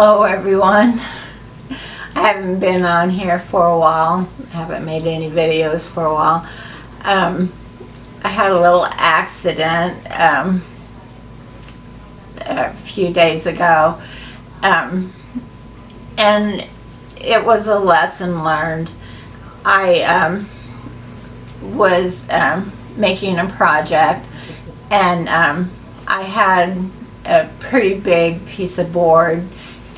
Hello everyone. I haven't been on here for a while. I haven't made any videos for a while. I had a little accident a few days ago, and it was a lesson learned. I was making a project, and I had a pretty big piece of board,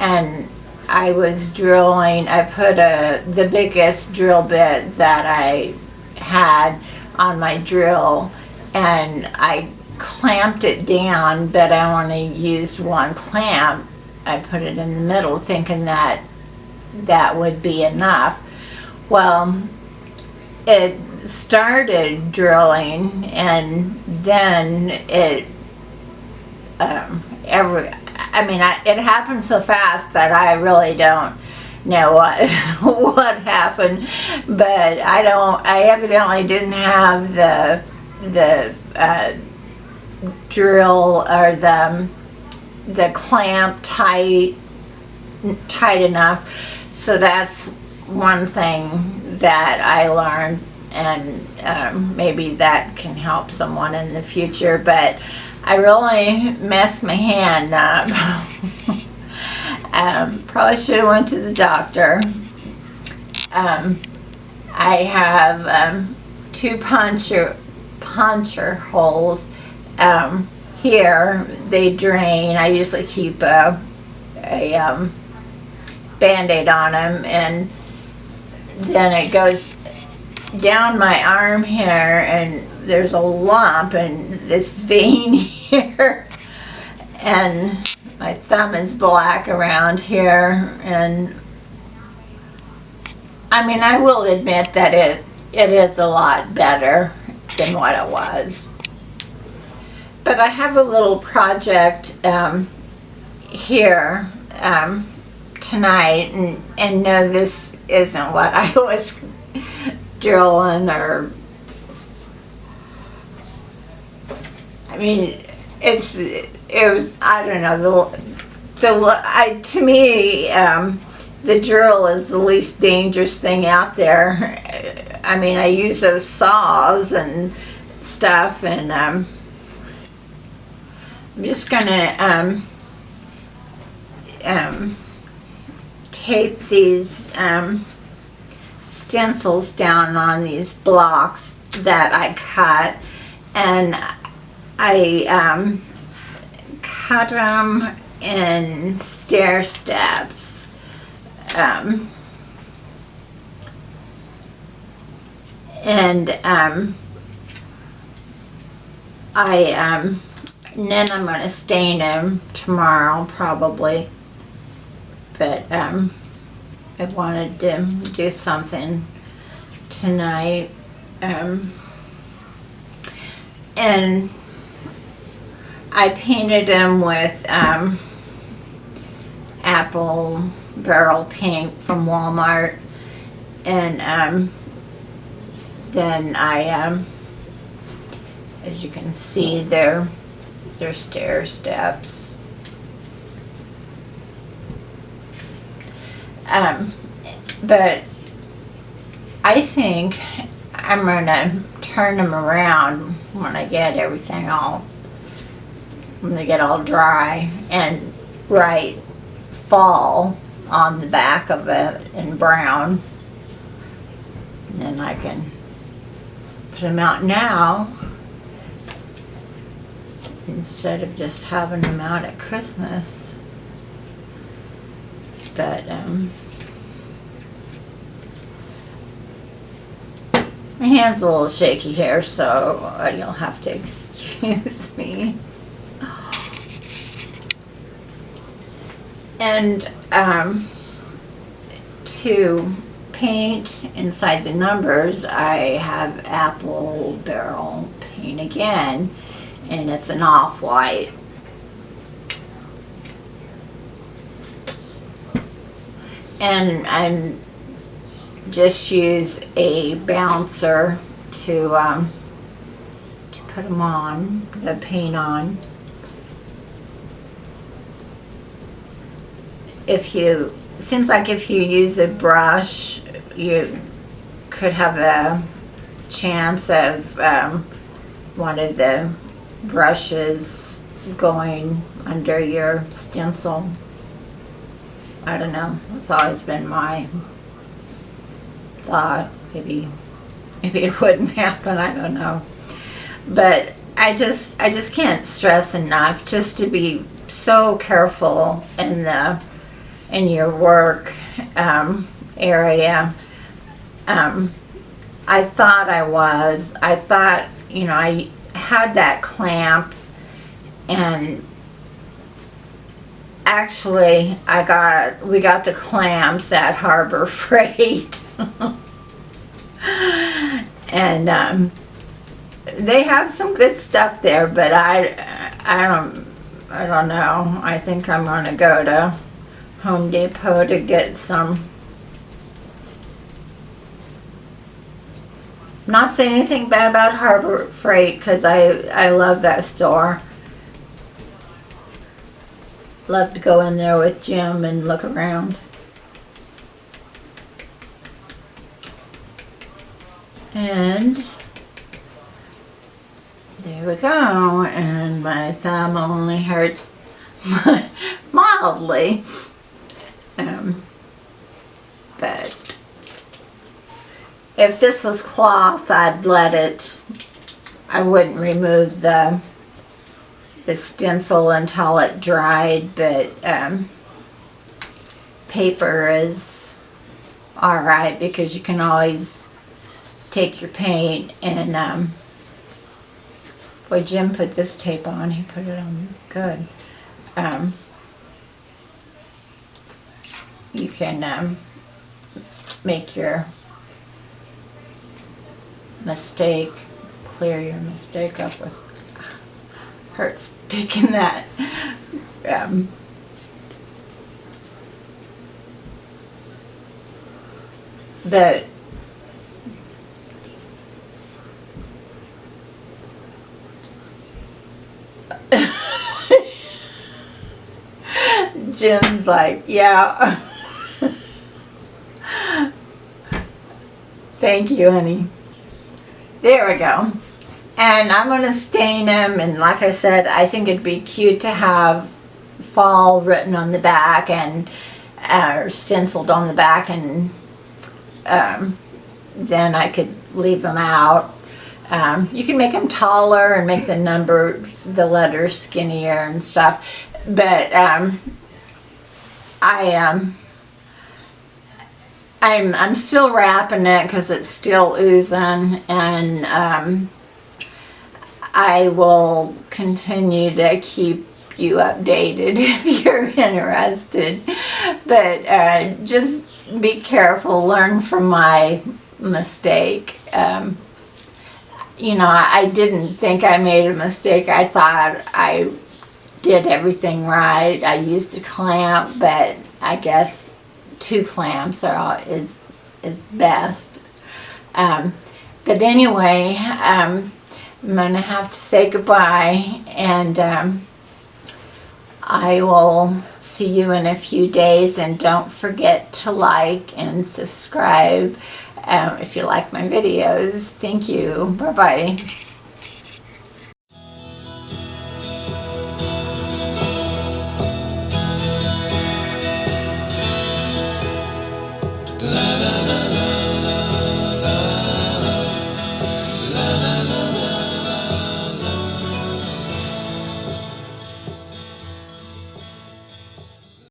and I was drilling. I put the biggest drill bit that I had on my drill, and I clamped it down, but I only used one clamp. I put it in the middle thinking that that would be enough. Well, it started drilling, and then it it happened so fast that I really don't know what happened, but I evidently didn't have the drill or the clamp tight enough. So that's one thing that I learned, and maybe that can help someone in the future. But I really messed my hand up. Probably should have went to the doctor. I have two puncture holes here. They drain. I usually keep a Band-Aid on them, and then it goes down my arm here, and there's a lump and this vein here, and my thumb is black around here. And I will admit that it is a lot better than what it was. But I have a little project here tonight, and no, this isn't what I was drilling, or it was, I don't know, to me, the drill is the least dangerous thing out there. I use those saws and stuff, and I'm just gonna tape these stencils down on these blocks that I cut, and I cut them in stair steps. And then I'm going to stain them tomorrow probably, but I wanted to do something tonight. And I painted them with apple barrel paint from Walmart, and then I as you can see, they're stair steps. But I think I'm gonna turn them around when I get everything when they get all dry, and write fall on the back of it in brown. And then I can put them out now instead of just having them out at Christmas. But my hand's a little shaky here, so you'll have to excuse me. And to paint inside the numbers, I have apple barrel paint again, and it's an off-white. And I'm just use a bouncer to put them on, the paint on. seems like if you use a brush, you could have a chance of one of the brushes going under your stencil. I don't know. It's always been my thought. Maybe it wouldn't happen. I don't know. But I just can't stress enough just to be so careful in your work area. I thought I thought, you know, I had that clamp, and actually we got the clamps at Harbor Freight. And they have some good stuff there, but I don't know. I think I'm gonna go to Home Depot to get some. Not saying anything bad about Harbor Freight, because I love that store. Love to go in there with Jim and look around. And there we go. And my thumb only hurts mildly. But if this was cloth, I'd let it, I wouldn't remove the stencil until it dried, but paper is alright, because you can always take your paint and boy, Jim put this tape on. He put it on good. You can make your mistake, clear your mistake up with, hurts picking that. But Jim's like, yeah. Thank you, honey. There we go. And I'm going to stain them, and like I said, I think it'd be cute to have fall written on the back and or stenciled on the back, and then I could leave them out. You can make them taller and make the letters skinnier and stuff, but I'm still wrapping it because it's still oozing, and I will continue to keep you updated if you're interested. But just be careful, learn from my mistake. You know, I didn't think I made a mistake. I thought I did everything right. I used a clamp, but I guess 2 clamps is best. But anyway, I'm gonna have to say goodbye, and I will see you in a few days. And don't forget to like and subscribe if you like my videos. Thank you. Bye bye.